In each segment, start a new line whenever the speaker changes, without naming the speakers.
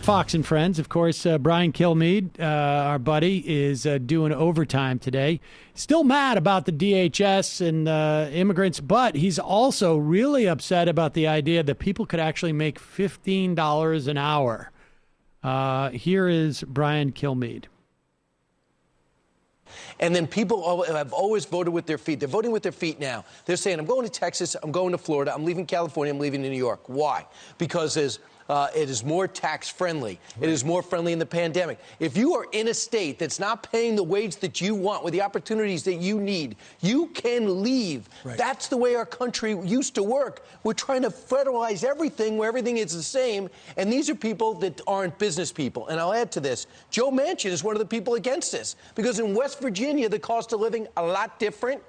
Fox and Friends. Of course, Brian Kilmeade, our buddy, is doing overtime today. Still mad about the DHS and immigrants, but he's also really upset about the idea that people could actually make $15 an hour. Here is Brian Kilmeade.
And then people have always voted with their feet. They're voting with their feet now. They're saying, I'm going to Texas, I'm going to Florida, I'm leaving California, I'm leaving New York. Why? Because it is more tax friendly. Right. It is more friendly in the pandemic. If you are in a state that's not paying the wage that you want with the opportunities that you need, you can leave. Right. That's the way our country used to work. We're trying to federalize everything where everything is the same. And these are people that aren't business people. And I'll add to this. Joe Manchin is one of the people against this, because in West Virginia, the cost of living a lot different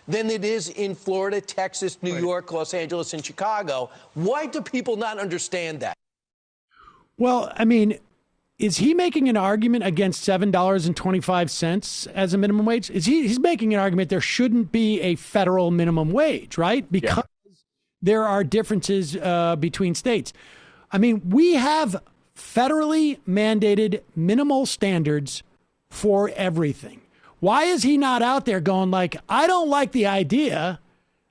than it is in Florida, Texas, New York, Los Angeles, and Chicago. Why do people not understand that?
Well, I mean, is he making an argument against $7.25 as a minimum wage? He's making an argument there shouldn't be a federal minimum wage, right? Because there are differences between states. I mean, we have federally mandated minimal standards for everything. Why is he not out there going like, I don't like the idea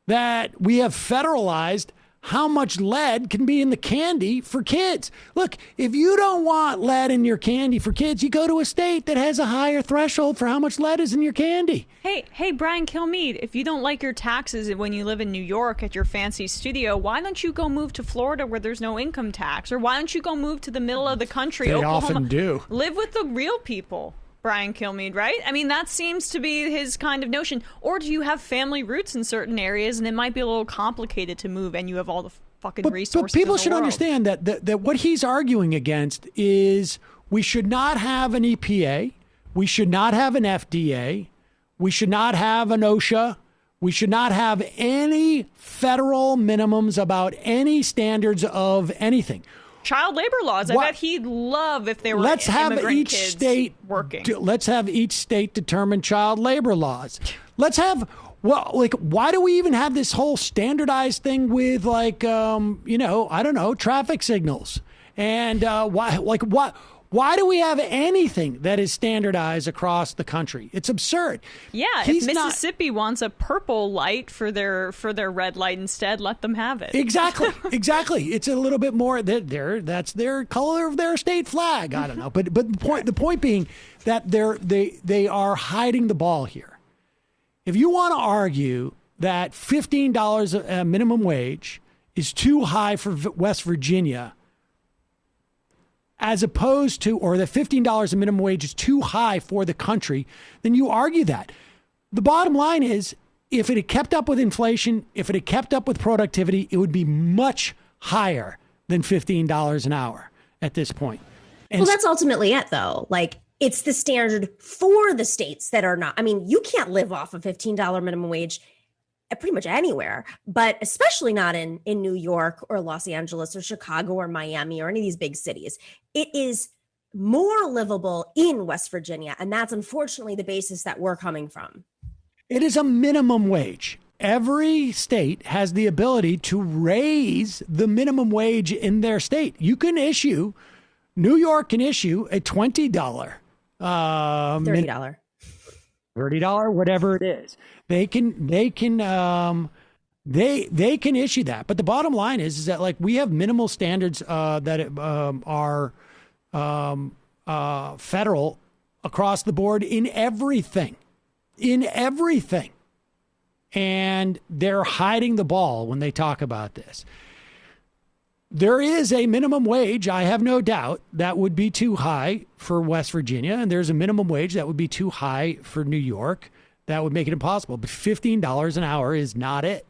that we have federalized how much lead can be in the candy for kids? Look, if you don't want lead in your candy for kids, you go to a state that has a higher threshold for how much lead is in your candy.
Hey, Brian Kilmeade, if you don't like your taxes when you live in New York at your fancy studio, why don't you go move to Florida where there's no income tax? Or why don't you go move to the middle of the country,
They
Oklahoma?
often do.
Live with the real people. Brian Kilmeade, right? I mean, that seems to be his kind of notion. Or do you have family roots in certain areas and it might be a little complicated to move and you have all the fucking resources
But people
in the
should
world?
understand that what he's arguing against is we should not have an EPA. We should not have an FDA. We should not have an OSHA. We should not have any federal minimums about any standards of anything.
Child labor laws. I bet he'd love if there were
let's have
immigrant
each
kids
state
working.
Let's have each state determine child labor laws. Let's have why do we even have this whole standardized thing with I don't know, traffic signals? And why do we have anything that is standardized across the country? It's absurd.
Yeah, if Mississippi wants a purple light for their red light instead, let them have it.
Exactly. It's a little bit more that's their color of their state flag. I don't know, but the point being that they are hiding the ball here. If you want to argue that $15 minimum wage is too high for West Virginia, as opposed to, or that $15 a minimum wage is too high for the country, then you argue that. The bottom line is, if it had kept up with inflation, if it had kept up with productivity, it would be much higher than $15 an hour at this point. And
well, that's ultimately it, though. Like, it's the standard for the states that are not. I mean, you can't live off a $15 minimum wage pretty much anywhere, but especially not in New York or Los Angeles or Chicago or Miami or any of these big cities. It is more livable in West Virginia, and that's unfortunately the basis that we're coming from.
It is a minimum wage. Every state has the ability to raise the minimum wage in their state. New York can issue a $20,
$30.
$30, whatever it is. They can issue that. But the bottom line is that like we have minimal standards that are federal across the board in everything. And they're hiding the ball when they talk about this. There is a minimum wage, I have no doubt, that would be too high for West Virginia. And there's a minimum wage that would be too high for New York. That would make it impossible. But $15 an hour is not it.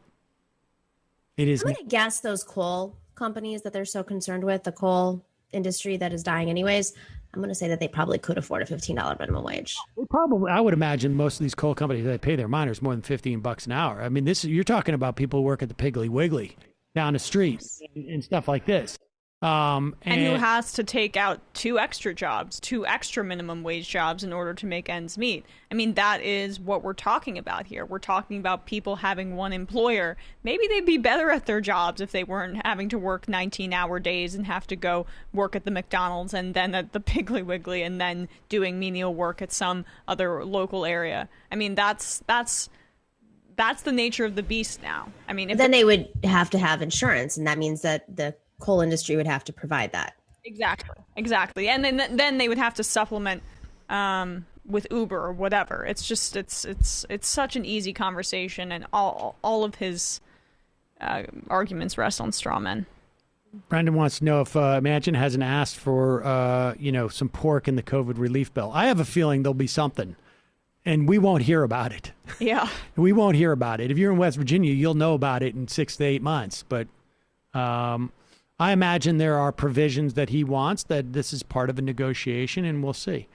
It is.
I'm going to guess those coal companies that they're so concerned with, the coal industry that is dying anyways, I'm going to say that they probably could afford a $15 minimum wage.
I would imagine most of these coal companies, they pay their miners more than $15 an hour. I mean, you're talking about people who work at the Piggly Wiggly down the street and stuff like this.
And who has to take out 2 extra jobs, 2 extra minimum wage jobs in order to make ends meet. I mean, that is what we're talking about here. We're talking about people having one employer. Maybe they'd be better at their jobs if they weren't having to work 19-hour days and have to go work at the McDonald's and then at the Piggly Wiggly and then doing menial work at some other local area. I mean, that's the nature of the beast now. I mean,
then they would have to have insurance, and that means that the coal industry would have to provide that.
Exactly. And then they would have to supplement with Uber or whatever. It's just it's such an easy conversation, and all of his arguments rest on straw men.
Brendan wants to know if Manchin hasn't asked for some pork in the COVID relief bill. I have a feeling there'll be something, and we won't hear about it.
Yeah,
we won't hear about it. If you're in West Virginia, you'll know about it in 6 to 8 months. But I imagine there are provisions that he wants, that this is part of a negotiation, and we'll see.